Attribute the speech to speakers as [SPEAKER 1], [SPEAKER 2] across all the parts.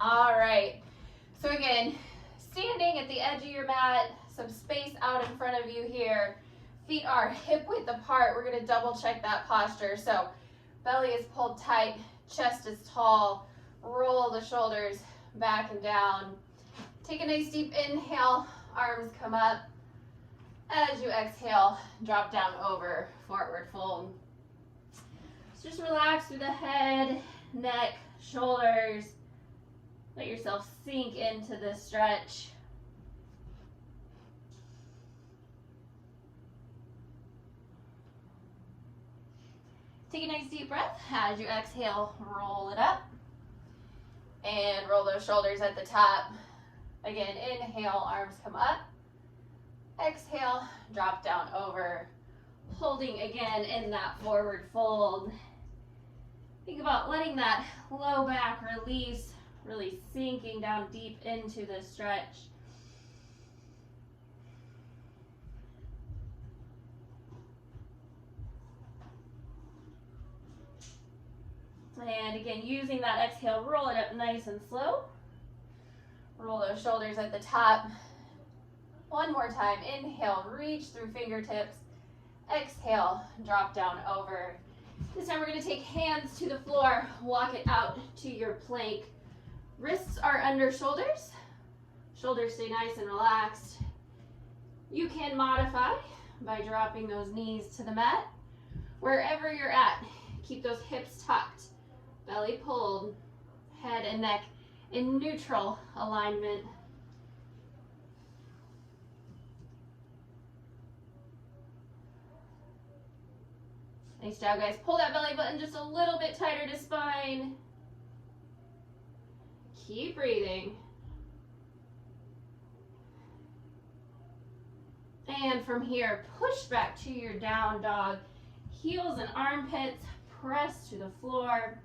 [SPEAKER 1] All right. So again, standing at the edge of your mat, some space out in front of you here. Feet are hip width apart. We're going to double check that posture. So belly is pulled tight, chest is tall. Roll the shoulders back and down. Take a nice deep inhale, arms come up. As you exhale, drop down over, forward fold. So just relax through the head, neck, shoulders. Let yourself sink into this stretch. Take a nice deep breath. As you exhale, roll it up. And roll those shoulders at the top. Again, inhale, arms come up. Exhale, drop down over. Holding again in that forward fold. Think about letting that low back release, really sinking down deep into the stretch. And again, using that exhale, roll it up nice and slow. Roll those shoulders at the top. One more time. Inhale, reach through fingertips. Exhale, drop down over. This time we're going to take hands to the floor, walk it out to your plank. Wrists are under shoulders. Shoulders stay nice and relaxed. You can modify by dropping those knees to the mat. Wherever you're at, keep those hips tucked. Belly pulled, head and neck in neutral alignment. Nice job, guys. Pull that belly button just a little bit tighter to spine. Keep breathing. And from here, push back to your down dog. Heels and armpits press to the floor.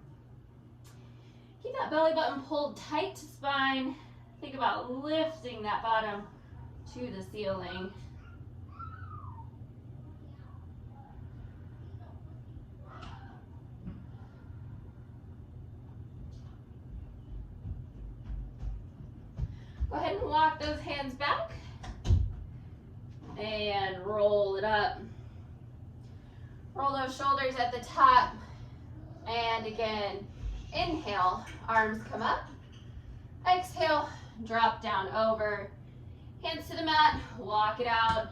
[SPEAKER 1] Keep that belly button pulled tight to spine. Think about lifting that bottom to the ceiling. Go ahead and walk those hands back and roll it up. Roll those shoulders at the top. And again, inhale, arms come up. Exhale, drop down over. Hands to the mat, walk it out.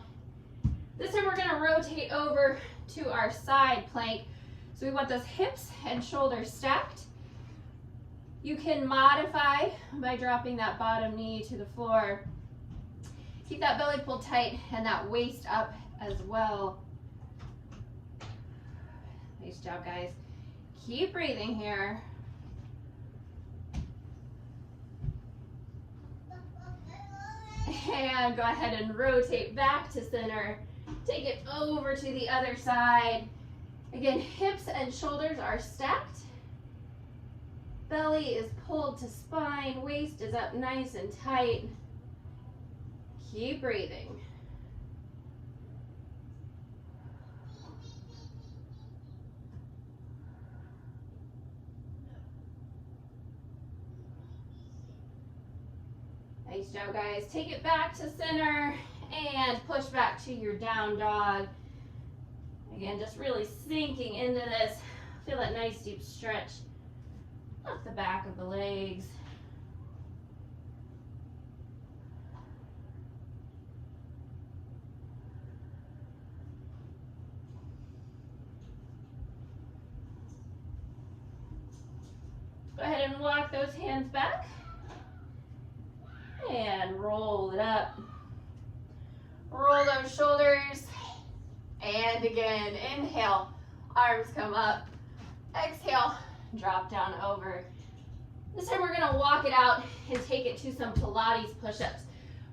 [SPEAKER 1] This time we're gonna rotate over to our side plank. So we want those hips and shoulders stacked. You can modify by dropping that bottom knee to the floor. Keep that belly pulled tight and that waist up as well. Nice job, guys. Keep breathing here. And go ahead and rotate back to center. Take it over to the other side. Again, hips and shoulders are stacked. Belly is pulled to spine. Waist is up nice and tight. Keep breathing. Nice job, guys. Take it back to center and push back to your down dog. Again, just really sinking into this. Feel that nice deep stretch off the back of the legs. Go ahead and walk those hands back. And roll it up. Roll those shoulders. And again, inhale, arms come up. Exhale, drop down over. This time we're gonna walk it out and take it to some Pilates push-ups.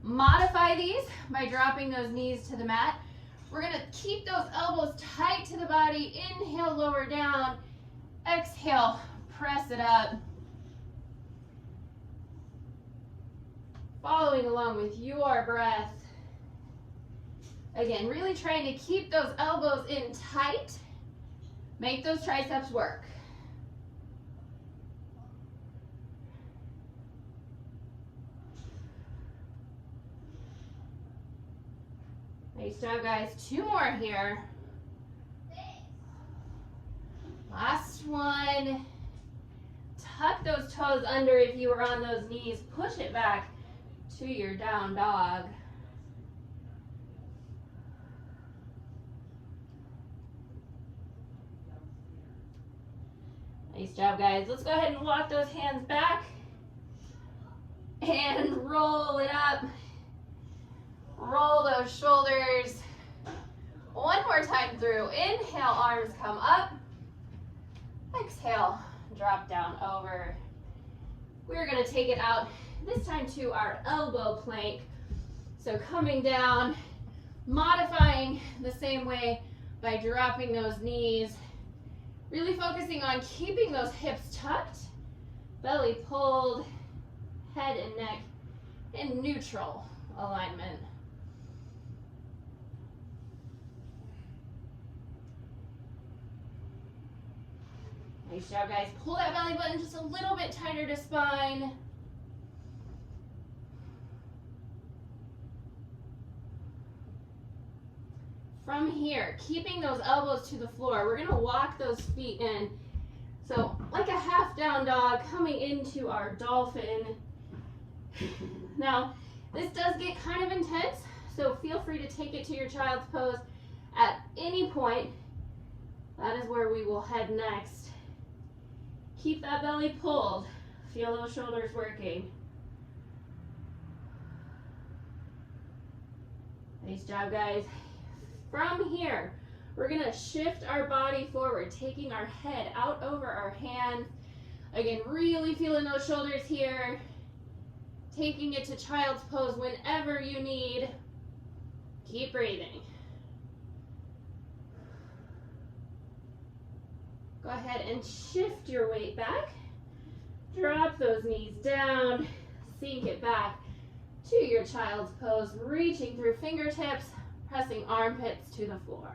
[SPEAKER 1] Modify these by dropping those knees to the mat. We're gonna keep those elbows tight to the body. Inhale, lower down. Exhale, press it up. Following along with your breath. Again, really trying to keep those elbows in tight. Make those triceps work. Nice job, guys. 2 more here. Last one. Tuck those toes under if you were on those knees. Push it back to your down dog. Nice job, guys. Let's go ahead and walk those hands back and roll it up. Roll those shoulders. One more time through. Inhale, arms come up. Exhale, drop down over. We're going to take it out this time to our elbow plank. So coming down, modifying the same way by dropping those knees. Really focusing on keeping those hips tucked, belly pulled, head and neck in neutral alignment. Nice job, guys. Pull that belly button just a little bit tighter to spine. From here, keeping those elbows to the floor, we're gonna walk those feet in. So like a half down dog coming into our dolphin. Now, this does get kind of intense, so feel free to take it to your child's pose at any point. That is where we will head next. Keep that belly pulled. Feel those shoulders working. Nice job, guys. From here, we're gonna shift our body forward, taking our head out over our hands. Again, really feeling those shoulders here. Taking it to child's pose whenever you need. Keep breathing. Go ahead and shift your weight back. Drop those knees down. Sink it back to your child's pose, reaching through fingertips, pressing armpits to the floor.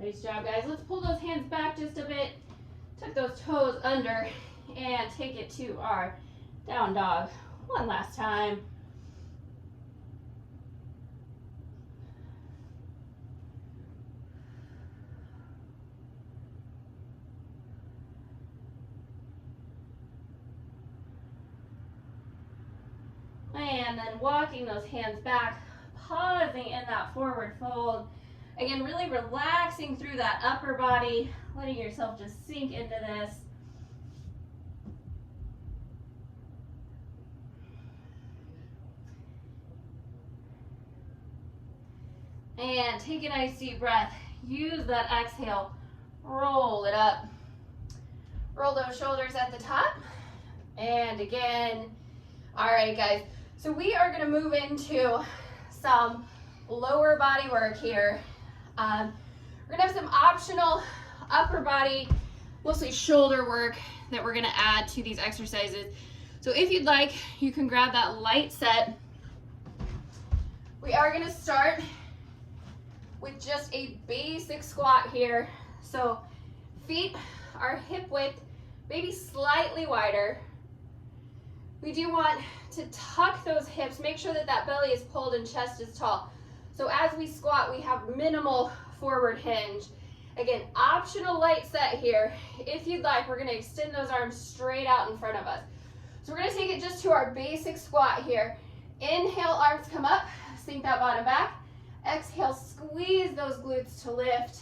[SPEAKER 1] Nice job, guys. Let's pull those hands back just a bit. Tuck those toes under and take it to our down dog. One last time. And then walking those hands back, pausing in that forward fold. Again, really relaxing through that upper body, letting yourself just sink into this. And take a nice deep breath. Use that exhale. Roll it up. Roll those shoulders at the top. And again. All right, guys. So we are going to move into some lower body work here. We're going to have some optional upper body, mostly shoulder work that we're going to add to these exercises. So if you'd like, you can grab that light set. We are going to start with just a basic squat here. So feet are hip width, maybe slightly wider. We do want to tuck those hips, make sure that that belly is pulled and chest is tall. So as we squat, we have minimal forward hinge. Again, optional light set here. If you'd like, we're gonna extend those arms straight out in front of us. So we're gonna take it just to our basic squat here. Inhale, arms come up, sink that bottom back. Exhale, squeeze those glutes to lift.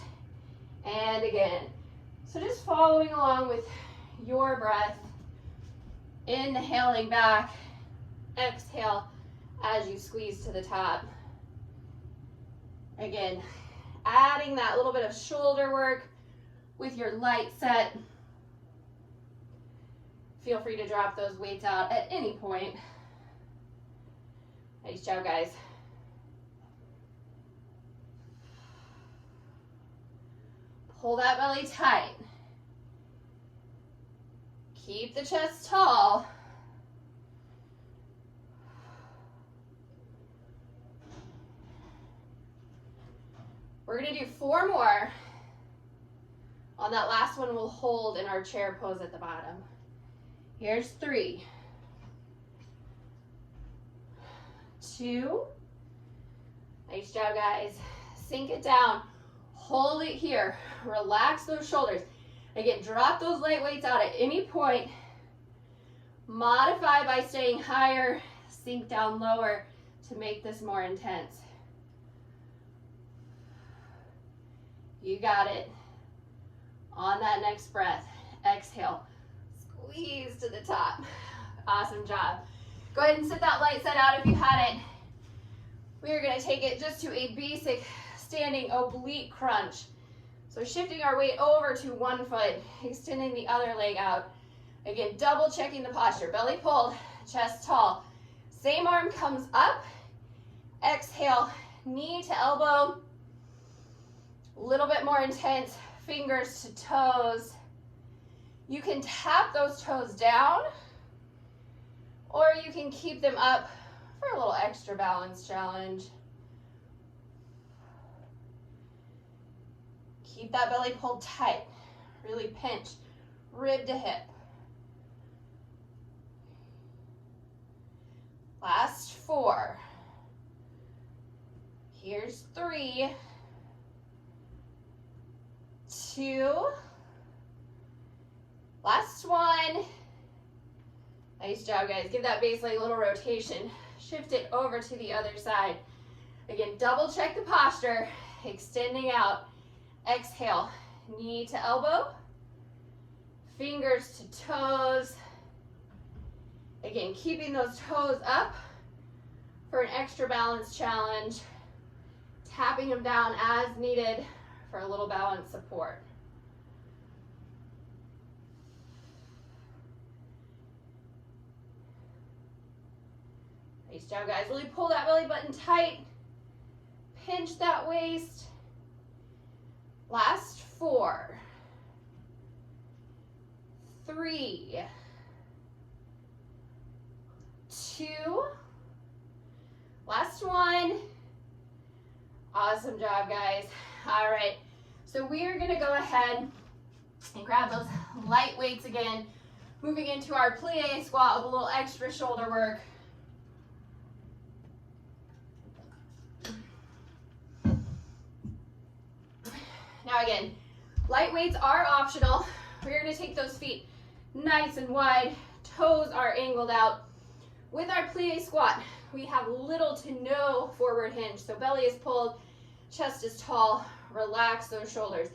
[SPEAKER 1] And again. So just following along with your breath. Inhaling back, exhale as you squeeze to the top. Again, adding that little bit of shoulder work with your light set. Feel free to drop those weights out at any point. Nice job, guys. Pull that belly tight. Keep the chest tall. We're going to do 4 more. On that last one, we'll hold in our chair pose at the bottom. Here's 3, 2. Nice job, guys. Sink it down. Hold it here. Relax those shoulders. Again, drop those light weights out at any point. Modify by staying higher. Sink down lower to make this more intense. You got it. On that next breath, exhale. Squeeze to the top. Awesome job. Go ahead and sit that light set out if you had it. We are going to take it just to a basic standing oblique crunch. So shifting our weight over to one foot, extending the other leg out. Again, double checking the posture. Belly pulled, chest tall. Same arm comes up. Exhale, knee to elbow. A little bit more intense, fingers to toes. You can tap those toes down, or you can keep them up for a little extra balance challenge. Keep that belly pulled tight. Really pinch, rib to hip. Last 4. Here's 3, 2. Last 1. Nice job, guys. Give that base leg a little rotation. Shift it over to the other side. Again, double check the posture. Extending out. Exhale, knee to elbow. Fingers to toes. Again, keeping those toes up for an extra balance challenge. Tapping them down as needed for a little balance support. Nice job, guys. Really pull that belly button tight. Pinch that waist. Last 4, 3, 2. Last 1. Awesome job, guys. All right, so we are gonna go ahead and grab those light weights again, moving into our plie squat with a little extra shoulder work. Now again, light weights are optional. We're gonna take those feet nice and wide, toes are angled out. With our plie squat, we have little to no forward hinge, so belly is pulled, chest is tall, relax those shoulders.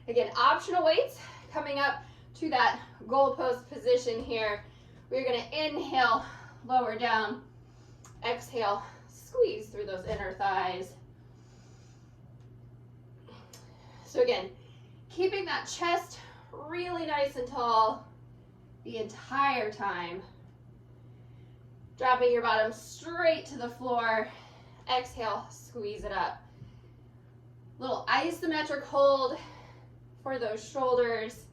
[SPEAKER 1] Again, optional weights coming up to that goalpost position here. We're gonna inhale, lower down, exhale, squeeze through those inner thighs. So again, keeping that chest really nice and tall the entire time. Dropping your bottom straight to the floor. Exhale, squeeze it up. Little isometric hold for those shoulders.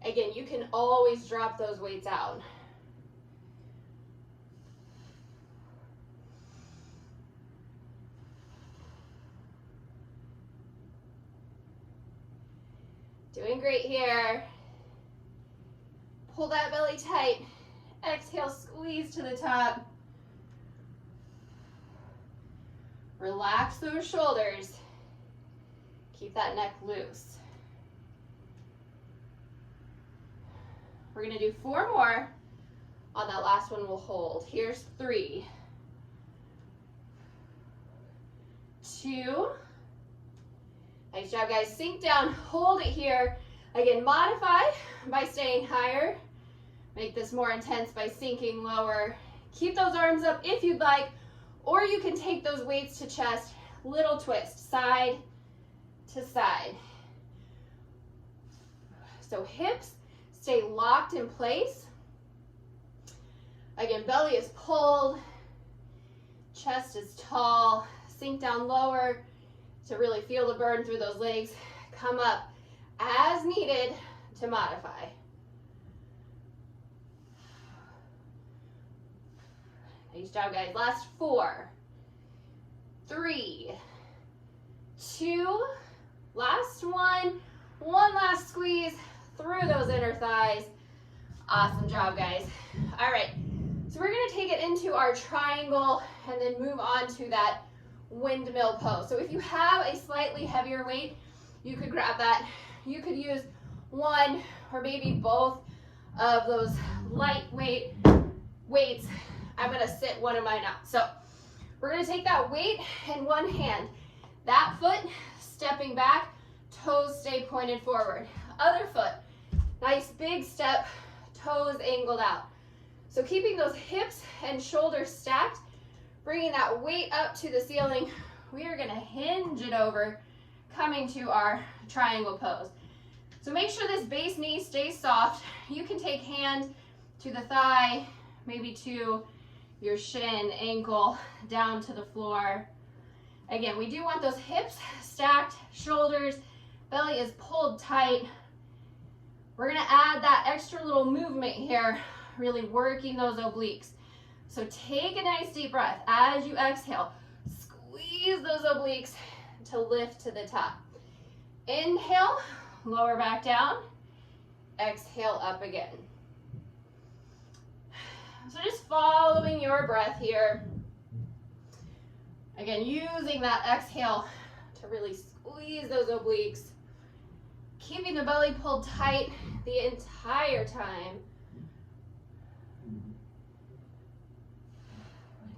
[SPEAKER 1] Again, you can always drop those weights out. Doing great here. Pull that belly tight. Exhale, squeeze to the top. Relax those shoulders. Keep that neck loose. We're gonna do 4 more. On that last one, we'll hold. Here's 3, 2. Nice job, guys. Sink down, hold it here. Again, modify by staying higher. Make this more intense by sinking lower. Keep those arms up if you'd like, or you can take those weights to chest. Little twist, side to side. So hips stay locked in place. Again, belly is pulled, chest is tall. Sink down lower to really feel the burn through those legs. Come up as needed to modify. Nice job, guys. Last 4, 3, 2. Last one. One last squeeze through those inner thighs. Awesome job, guys. All right, so we're gonna take it into our triangle and then move on to that windmill pose. So if you have a slightly heavier weight, you could grab that. You could use one or maybe both of those lightweight weights. I'm gonna sit one of mine out. So we're gonna take that weight in one hand, that foot stepping back, toes stay pointed forward. Other foot, nice big step, toes angled out. So keeping those hips and shoulders stacked, bringing that weight up to the ceiling, we are gonna hinge it over, coming to our triangle pose. So make sure this base knee stays soft. You can take hand to the thigh, maybe to your shin, ankle, down to the floor. Again, we do want those hips stacked, shoulders, belly is pulled tight. We're gonna add that extra little movement here, really working those obliques. So take a nice deep breath as you exhale. Squeeze those obliques to lift to the top. Inhale, lower back down. Exhale, up again. So just following your breath here. Again, using that exhale to really squeeze those obliques. Keeping the belly pulled tight the entire time.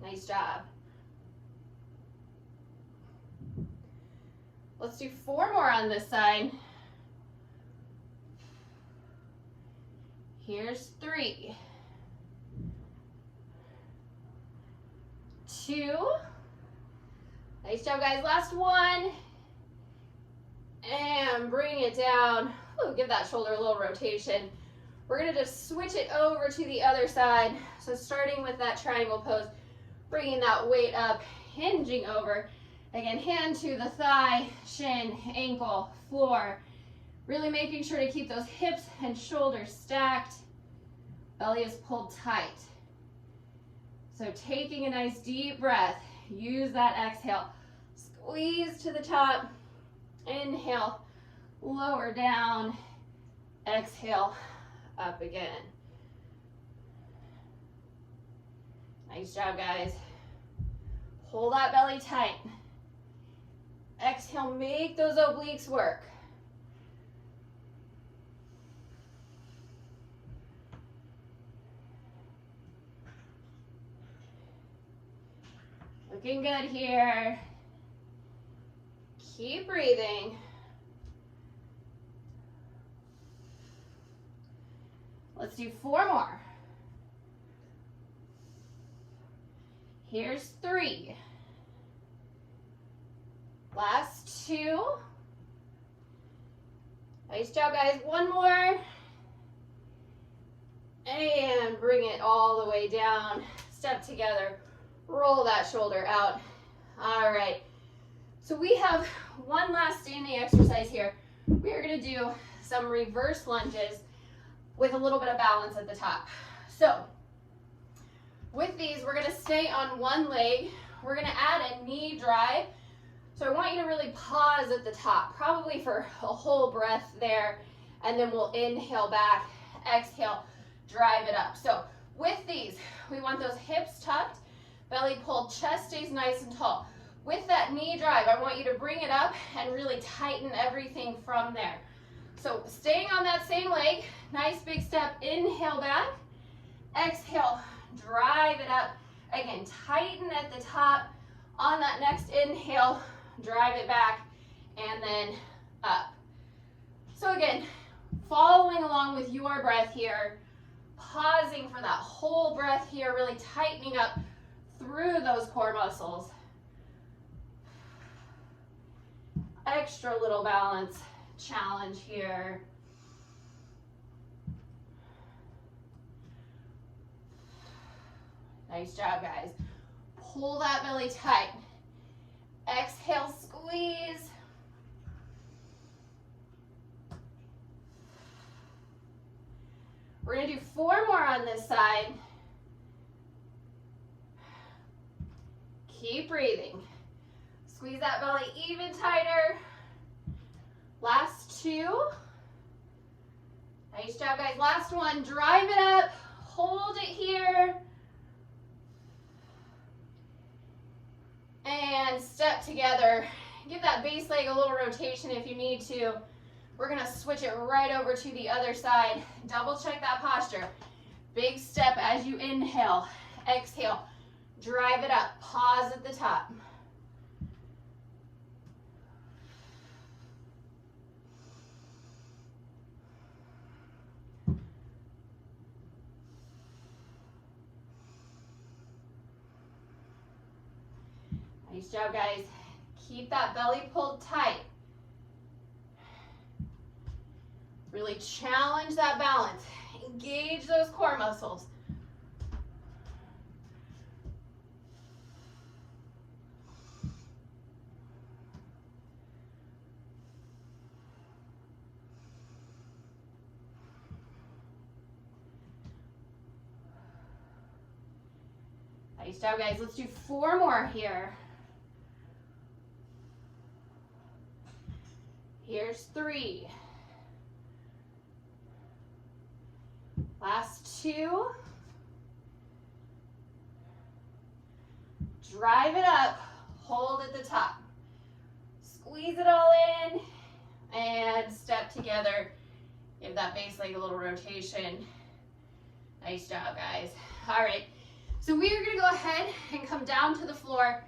[SPEAKER 1] Nice job. Let's do 4 more on this side. Here's 3. 2. Nice job, guys. Last one. And bring it down. Ooh, give that shoulder a little rotation. We're gonna just switch it over to the other side. So starting with that triangle pose, bringing that weight up, hinging over. Again, hand to the thigh, shin, ankle, floor. Really making sure to keep those hips and shoulders stacked. Belly is pulled tight. So taking a nice deep breath, use that exhale. Squeeze to the top, inhale, lower down, exhale, up again. Nice job, guys. Hold that belly tight. Exhale, make those obliques work. Looking good here. Keep breathing. Let's do 4 more. Here's 3. Last 2. Nice job, guys. 1 more. And bring it all the way down. Step together. Roll that shoulder out. All right. So we have one last standing exercise here. We are going to do some reverse lunges with a little bit of balance at the top. So with these, we're going to stay on one leg. We're going to add a knee drive. So I want you to really pause at the top, probably for a whole breath there, and then we'll inhale back, exhale, drive it up. So with these, we want those hips tucked, belly pulled, chest stays nice and tall. With that knee drive, I want you to bring it up and really tighten everything from there. So staying on that same leg, nice big step, inhale back, exhale, drive it up. Again, tighten at the top. On that next inhale, drive it back, and then up. So again, following along with your breath here, pausing for that whole breath here, really tightening up through those core muscles. Extra little balance challenge here. Nice job, guys. Pull that belly tight. Exhale, squeeze. We're going to do 4 more on this side. Keep breathing. Squeeze that belly even tighter. Last two. Nice job, guys. Last one. Drive it up. Hold it here. And step together. Give that base leg a little rotation if you need to. We're going to switch it right over to the other side. Double check that posture. Big step as you inhale. Exhale. Drive it up. Pause at the top. Nice job, guys. Keep that belly pulled tight. Really challenge that balance. Engage those core muscles. Nice job, guys. Let's do 4 more here. Here's 3. Last 2. Drive it up. Hold at the top. Squeeze it all in and step together. Give that base leg a little rotation. Nice job, guys. All right. So we are going to go ahead and come down to the floor.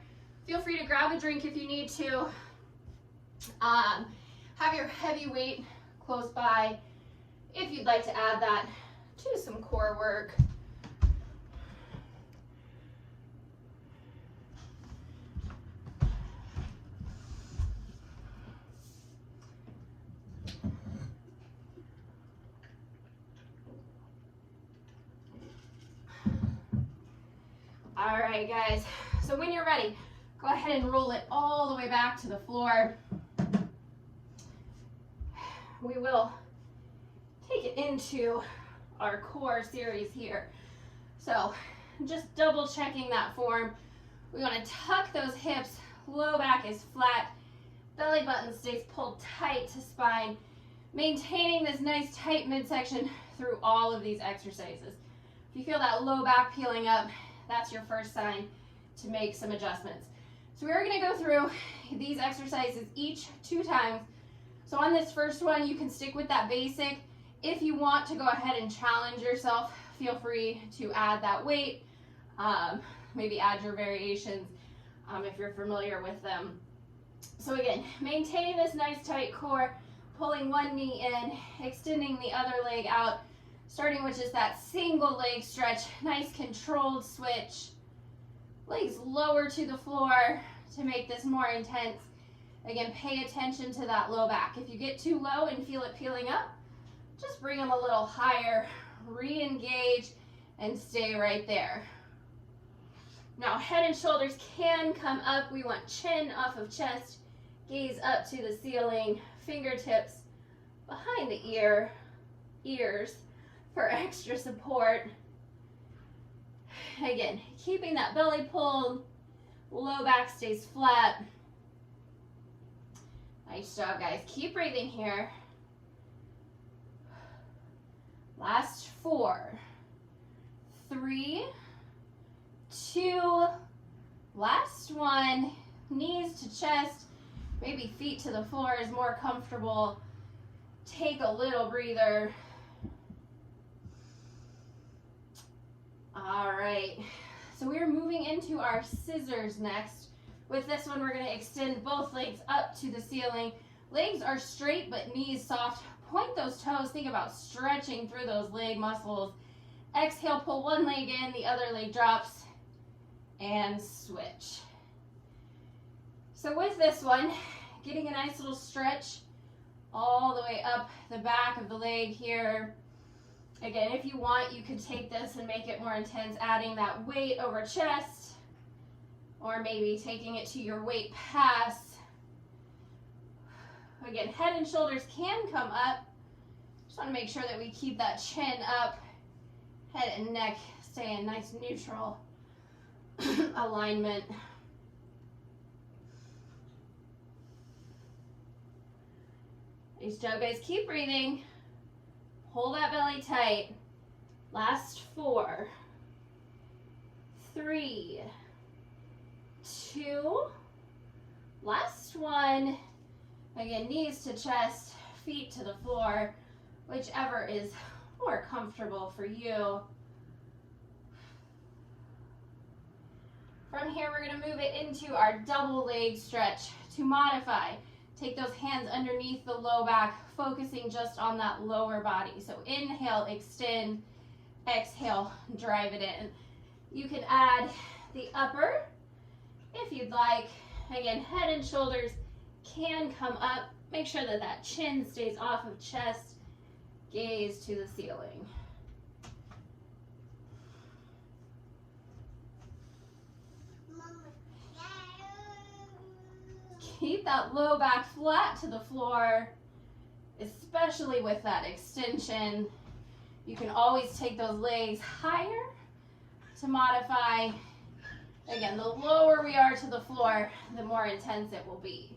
[SPEAKER 1] Feel free to grab a drink if you need to. Have your heavy weight close by if you'd like to add that to some core work. All right, guys. So when you're ready, go ahead and roll it all the way back to the floor. We will take it into our core series here. So just double checking that form. We want to tuck those hips, low back is flat, belly button stays pulled tight to spine, maintaining this nice tight midsection through all of these exercises. If you feel that low back peeling up, that's your first sign to make some adjustments. So we're going to go through these exercises each 2 times. So on this first one, you can stick with that basic. If you want to go ahead and challenge yourself, feel free to add that weight. Maybe add your variations if you're familiar with them. So again, maintaining this nice tight core, pulling one knee in, extending the other leg out, starting with just that single leg stretch. Nice controlled switch. Legs lower to the floor to make this more intense. Again, pay attention to that low back. If you get too low and feel it peeling up, just bring them a little higher, re-engage, and stay right there. Now, head and shoulders can come up. We want chin off of chest, gaze up to the ceiling, fingertips behind the ears for extra support. Again, keeping that belly pulled, low back stays flat. Nice job, guys. Keep breathing here. Last 4, 3, 2, last 1. Knees to chest, maybe feet to the floor is more comfortable. Take a little breather. All right, so we're moving into our scissors next. With this one, we're going to extend both legs up to the ceiling. Legs are straight, but knees soft. Point those toes. Think about stretching through those leg muscles. Exhale, pull one leg in, the other leg drops, and switch. So with this one, getting a nice little stretch all the way up the back of the leg here. Again, if you want, you could take this and make it more intense, adding that weight over chest, or maybe taking it to your weight pass. Again, head and shoulders can come up. Just want to make sure that we keep that chin up, head and neck stay in nice neutral alignment. Nice job, guys. Keep breathing. Hold that belly tight. Last 4, 3, 2, last 1. Again, knees to chest, feet to the floor, whichever is more comfortable for you. From here, we're going to move it into our double leg stretch. To modify, take those hands underneath the low back, focusing just on that lower body. So inhale, extend, exhale, drive it in. You can add the upper if you'd like. Again, head and shoulders can come up. Make sure that that chin stays off of chest, gaze to the ceiling. Keep that low back flat to the floor, especially with that extension. You can always take those legs higher to modify. Again, the lower we are to the floor, the more intense it will be.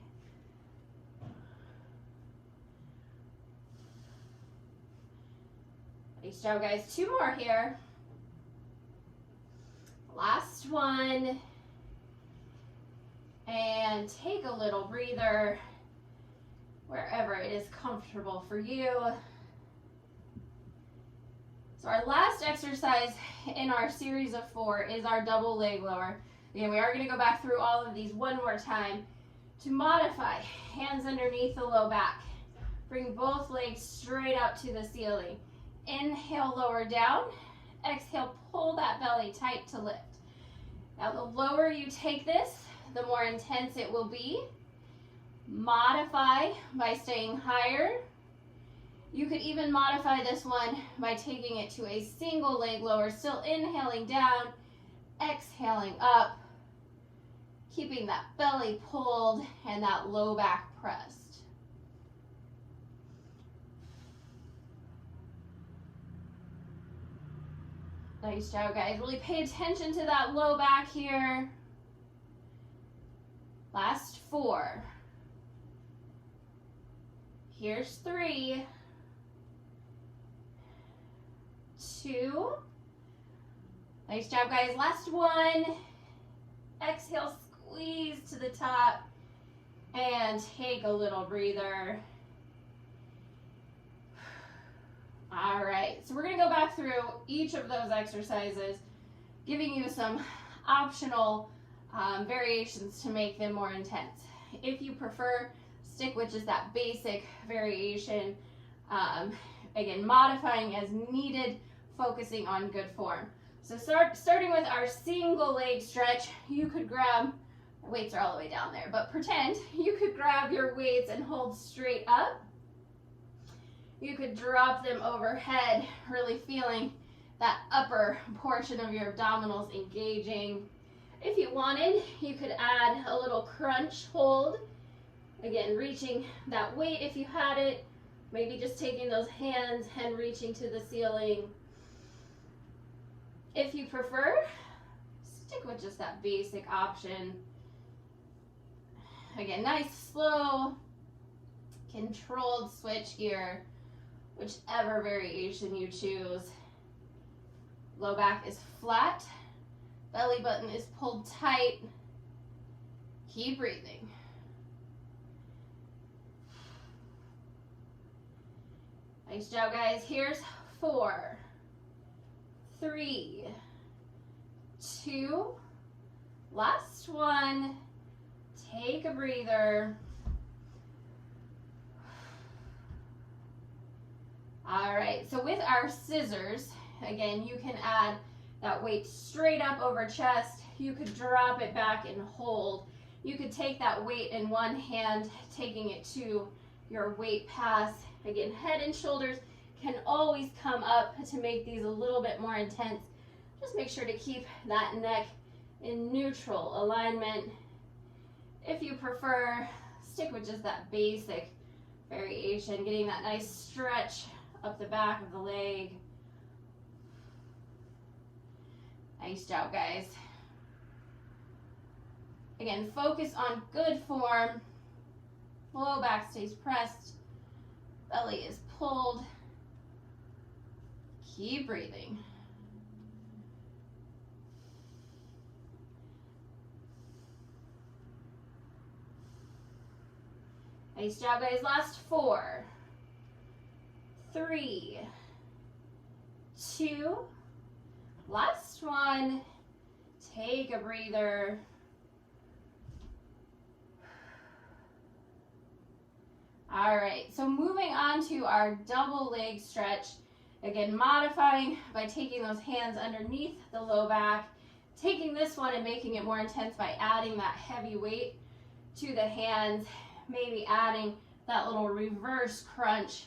[SPEAKER 1] Nice job, guys. 2 more here. Last one. And take a little breather wherever it is comfortable for you. So our last exercise in our series of 4 is our double leg lower. Again, we are going to go back through all of these one more time. To modify, hands underneath the low back. Bring both legs straight up to the ceiling. Inhale, lower down. Exhale, pull that belly tight to lift. Now, the lower you take this, the more intense it will be. Modify by staying higher. You could even modify this one by taking it to a single leg lower, still inhaling down, exhaling up, keeping that belly pulled and that low back pressed. Nice job, guys. Really pay attention to that low back here. Last 4. Here's 3, 2. Nice job, guys. Last 1. Exhale, squeeze to the top, and take a little breather. All right, so we're going to go back through each of those exercises, giving you some optional variations to make them more intense. If you prefer, stick with just that basic variation. Again, modifying as needed, focusing on good form. So starting with our single leg stretch, you could grab, the weights are all the way down there, but pretend you could grab your weights and hold straight up. You could drop them overhead, really feeling that upper portion of your abdominals engaging. If you wanted, you could add a little crunch hold. Again, reaching that weight if you had it, maybe just taking those hands and reaching to the ceiling. If you prefer, stick with just that basic option. Again, nice, slow, controlled switch here, whichever variation you choose. Low back is flat, belly button is pulled tight. Keep breathing. Nice job, guys. Here's 4, 3, 2, last 1. Take a breather. All right, so with our scissors, again, you can add that weight straight up over chest. You could drop it back and hold. You could take that weight in one hand, taking it to your weight pass. Again, head and shoulders can always come up to make these a little bit more intense. Just make sure to keep that neck in neutral alignment. If you prefer, stick with just that basic variation, getting that nice stretch up the back of the leg. Nice job, guys. Again, focus on good form. Low back stays pressed. belly is pulled. Keep breathing. Nice job, guys. Last 4, 3, 2, last one. Take a breather. All right, so moving on to our double leg stretch. Again, modifying by taking those hands underneath the low back, taking this one and making it more intense by adding that heavy weight to the hands, maybe adding that little reverse crunch,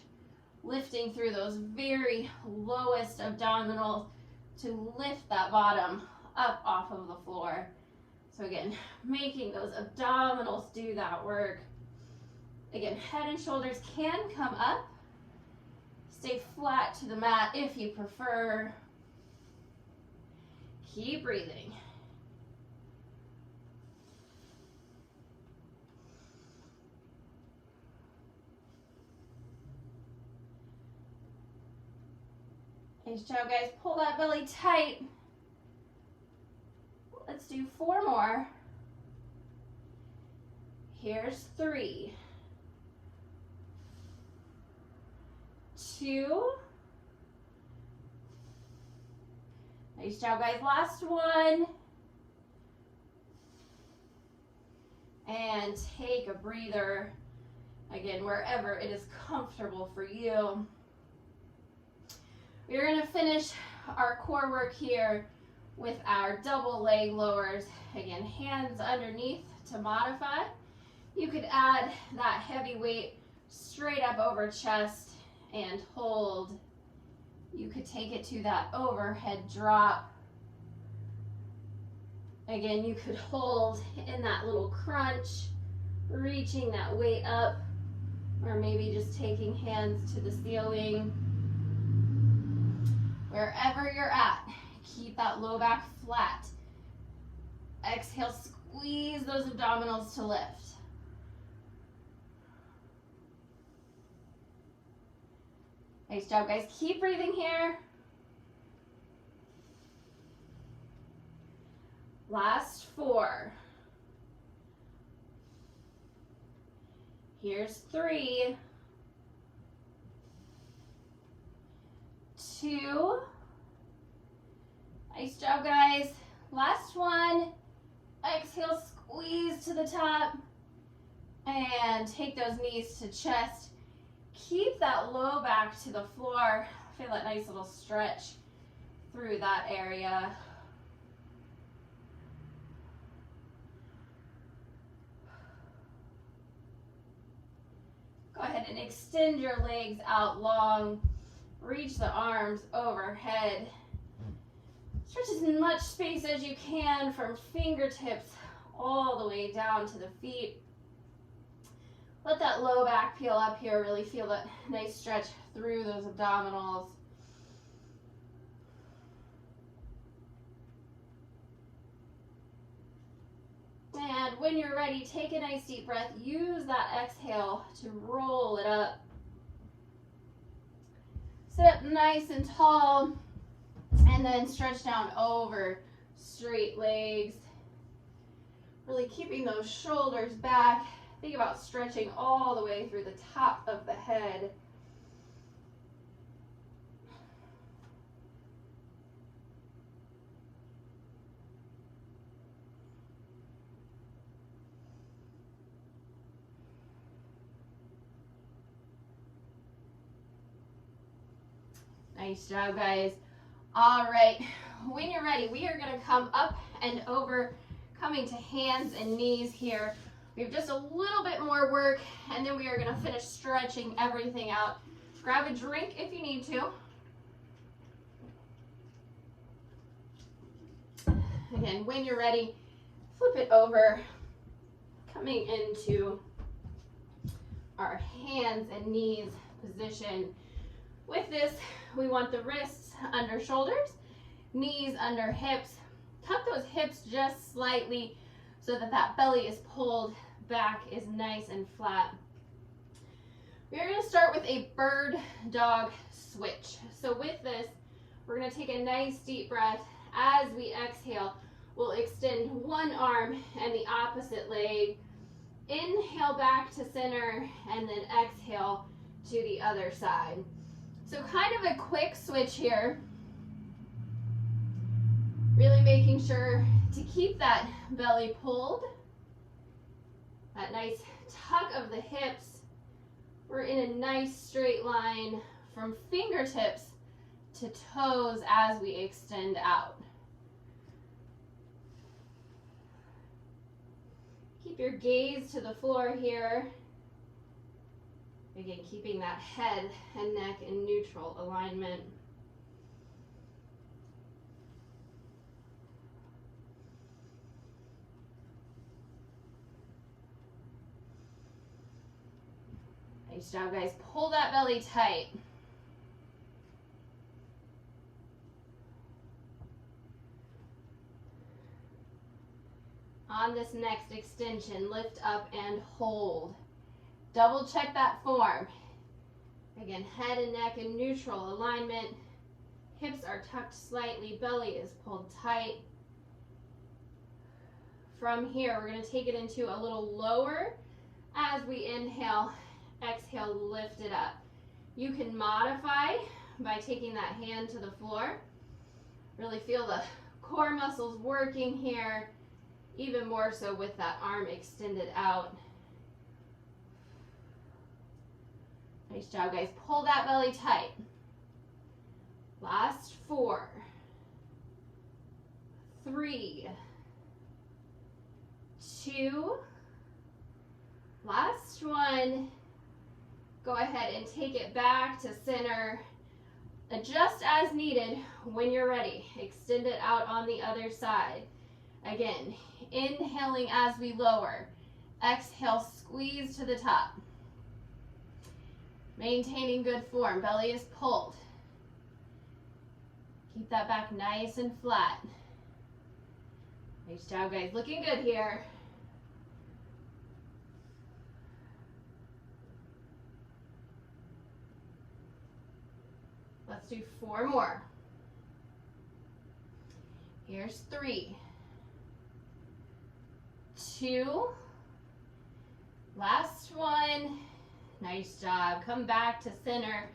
[SPEAKER 1] lifting through those very lowest abdominals to lift that bottom up off of the floor. So again, making those abdominals do that work. Again, head and shoulders can come up. Stay flat to the mat if you prefer. Keep breathing. Nice job, guys. Pull that belly tight. Let's do 4 more. Here's 3, 2. Nice job, guys. Last one. And take a breather. Again, wherever it is comfortable for you. We're going to finish our core work here with our double leg lowers. Again, hands underneath to modify. You could add that heavy weight straight up over chest and hold. You could take it to that overhead drop. Again, you could hold in that little crunch, reaching that weight up, or maybe just taking hands to the ceiling. Wherever you're at, keep that low back flat. Exhale, squeeze those abdominals to lift. Nice job, guys. Keep breathing here. Last 4. Here's 3, 2. Nice job, guys. Last one. Exhale, squeeze to the top. And take those knees to chest. Keep that low back to the floor. Feel that nice little stretch through that area. Go ahead and extend your legs out long. Reach the arms overhead. Stretch as much space as you can from fingertips all the way down to the feet. Let that low back peel up here. Really feel that nice stretch through those abdominals. And when you're ready, take a nice deep breath. Use that exhale to roll it up. Sit up nice and tall, and then stretch down over straight legs. Really keeping those shoulders back. Think about stretching all the way through the top of the head. Nice job, guys. All right, when you're ready, we are going to come up and over, coming to hands and knees here. We have just a little bit more work, and then we are going to finish stretching everything out. Grab a drink if you need to. Again, when you're ready, flip it over, coming into our hands and knees position. With this, we want the wrists under shoulders, knees under hips. Tuck those hips just slightly so that that belly is pulled back, is nice and flat. We are going to start with a bird dog switch. So with this, we're going to take a nice deep breath. As we exhale, we'll extend one arm and the opposite leg. Inhale back to center and then exhale to the other side. So kind of a quick switch here. Really making sure to keep that belly pulled. That nice tuck of the hips. We're in a nice straight line from fingertips to toes as we extend out. Keep your gaze to the floor here. Again, keeping that head and neck in neutral alignment. Nice job, guys. Pull that belly tight. On this next extension, lift up and hold. Double check that form. Again, head and neck in neutral alignment. Hips are tucked slightly, belly is pulled tight. From here, we're going to take it into a little lower as we inhale. Exhale, lift it up. You can modify by taking that hand to the floor. Really feel the core muscles working here, even more so with that arm extended out. Nice job, guys. Pull that belly tight. Last 4, 3, 2, last 1. Go ahead and take it back to center. Adjust as needed when you're ready. Extend it out on the other side. Again, inhaling as we lower. Exhale, squeeze to the top. Maintaining good form. Belly is pulled. Keep that back nice and flat. Nice job, guys. Looking good here. Let's do 4 more. Here's 3, 2, last 1. Nice job. Come back to center.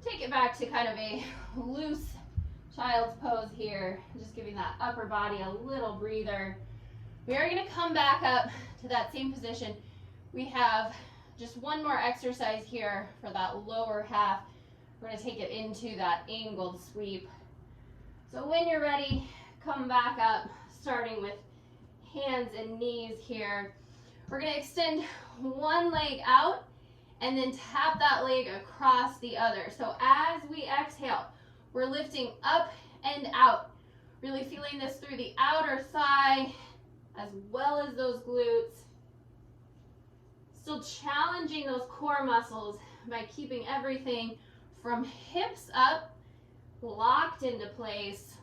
[SPEAKER 1] Take it back to kind of a loose child's pose here. Just giving that upper body a little breather. We are going to come back up to that same position. We have just one more exercise here for that lower half. We're going to take it into that angled sweep. So when you're ready, come back up, starting with hands and knees here. We're going to extend one leg out and then tap that leg across the other. So as we exhale, we're lifting up and out, really feeling this through the outer thigh as well as those glutes. Still challenging those core muscles by keeping everything from hips up, locked into place.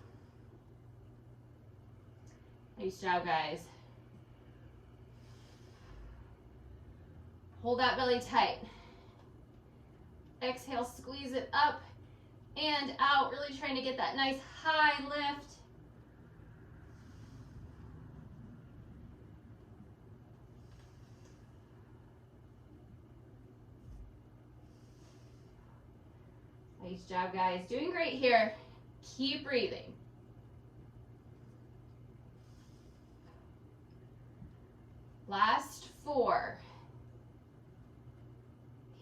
[SPEAKER 1] Nice job, guys. Hold that belly tight. Exhale, squeeze it up and out, really trying to get that nice high lift. Nice job, guys. Doing great here. Keep breathing. Last 4.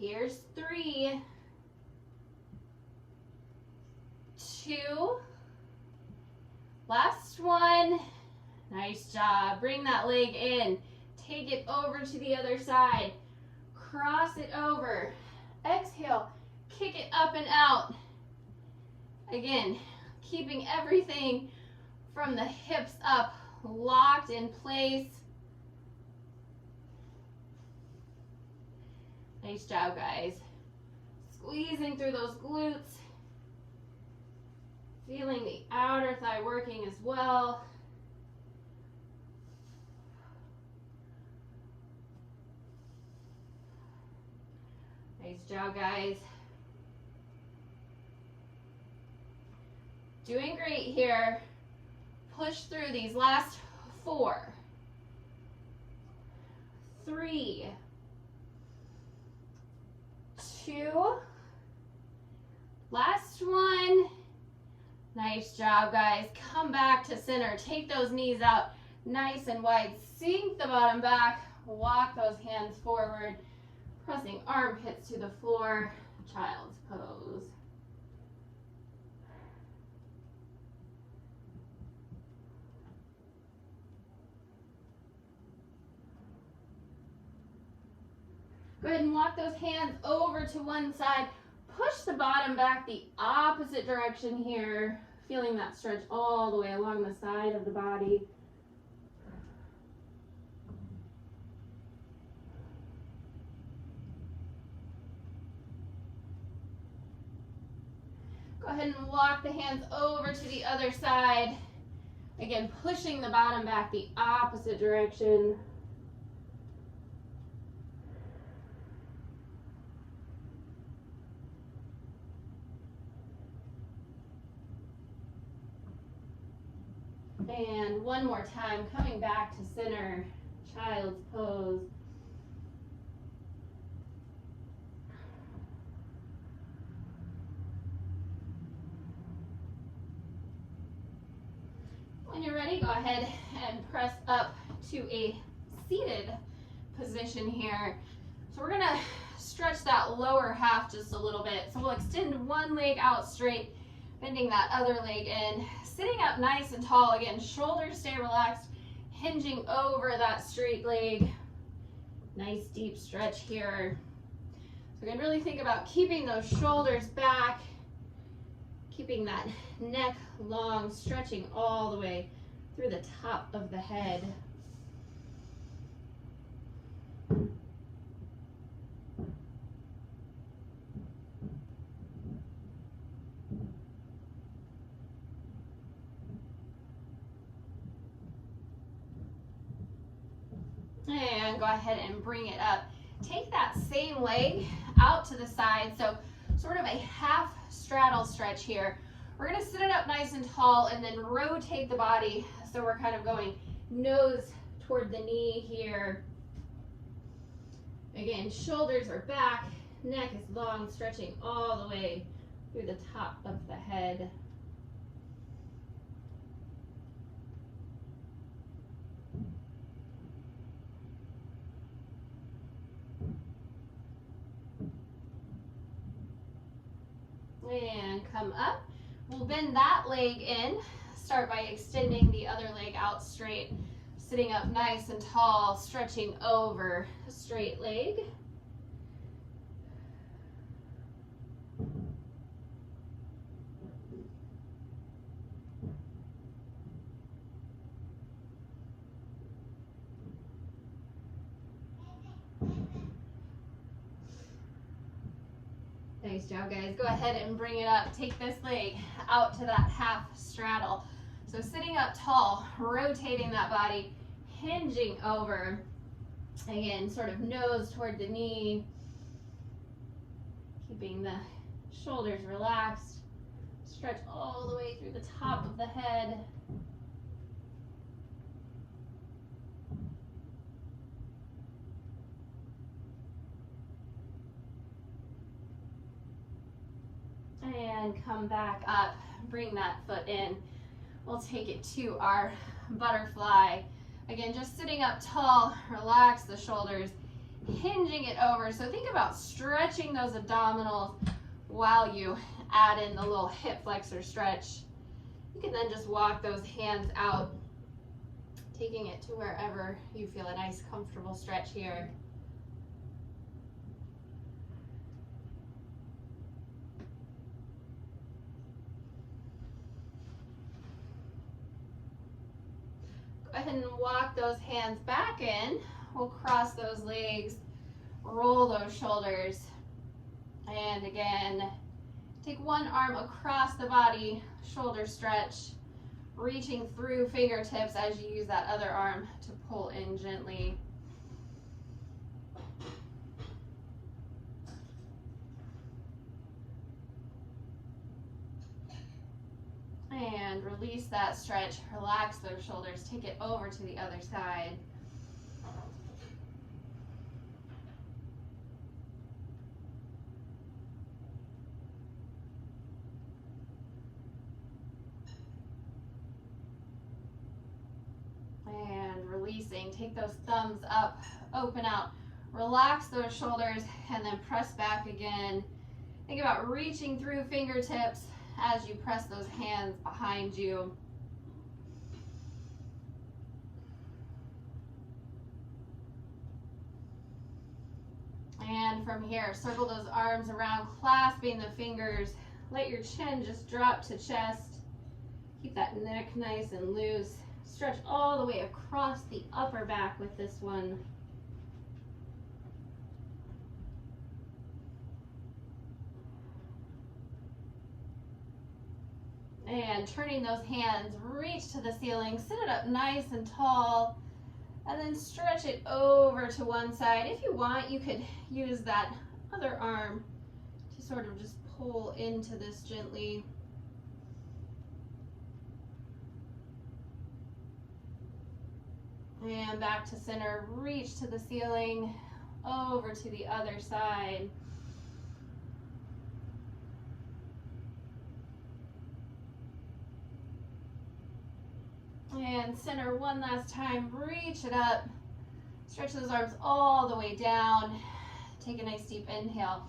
[SPEAKER 1] Here's 3, 2, last 1. Nice job. Bring that leg in. Take it over to the other side. Cross it over. Exhale. Kick it up and out. Again, keeping everything from the hips up, locked in place. Nice job, guys. Squeezing through those glutes. Feeling the outer thigh working as well. Nice job, guys. Doing great here. Push through these last 4, 3, 2, last one. Nice job, guys. Come back to center. Take those knees out nice and wide. Sink the bottom back. Walk those hands forward. Pressing armpits to the floor. Child's pose. Go ahead and walk those hands over to one side. Push the bottom back the opposite direction here. Feeling that stretch all the way along the side of the body. Go ahead and walk the hands over to the other side. Again, pushing the bottom back the opposite direction. And one more time, coming back to center, child's pose. When you're ready, go ahead and press up to a seated position here. So we're gonna stretch that lower half just a little bit. So we'll extend one leg out straight, bending that other leg in. Sitting up nice and tall, again, shoulders stay relaxed, hinging over that straight leg. Nice deep stretch here. So again, really think about keeping those shoulders back, keeping that neck long, stretching all the way through the top of the head. And go ahead and bring it up. Take that same leg out to the side, so sort of a half straddle stretch here. We're gonna sit it up nice and tall and then rotate the body, so we're kind of going nose toward the knee here. Again, shoulders are back, neck is long, stretching all the way through the top of the head. And come up. We'll bend that leg in. Start by extending the other leg out straight. Sitting up nice and tall, stretching over a straight leg. Nice job, guys. Go ahead and bring it up. Take this leg out to that half straddle. So sitting up tall, rotating that body, hinging over. Again, sort of nose toward the knee. Keeping the shoulders relaxed. Stretch all the way through the top of the head. And come back up, bring that foot in. We'll take it to our butterfly. Again, just sitting up tall, relax the shoulders, hinging it over. So think about stretching those abdominals while you add in the little hip flexor stretch. You can then just walk those hands out, taking it to wherever you feel a nice, comfortable stretch here. Go ahead and walk those hands back in. We'll cross those legs, roll those shoulders, and again, take one arm across the body, shoulder stretch, reaching through fingertips as you use that other arm to pull in gently. release that stretch, relax those shoulders, take it over to the other side. And releasing, take those thumbs up, open out, relax those shoulders, and then press back again. Think about reaching through fingertips as you press those hands behind you. And from here, circle those arms around, clasping the fingers. Let your chin just drop to chest. Keep that neck nice and loose. Stretch all the way across the upper back with this one. And turning those hands, reach to the ceiling, sit it up nice and tall, and then stretch it over to one side. If you want, you could use that other arm to sort of just pull into this gently. And back to center, reach to the ceiling, over to the other side. And center one last time, reach it up. Stretch those arms all the way down. Take a nice deep inhale.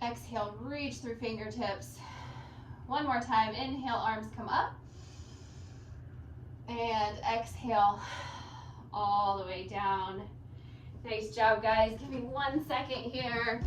[SPEAKER 1] Exhale, reach through fingertips. One more time, inhale, arms come up. And exhale, all the way down. Nice job, guys. Give me 1 second here.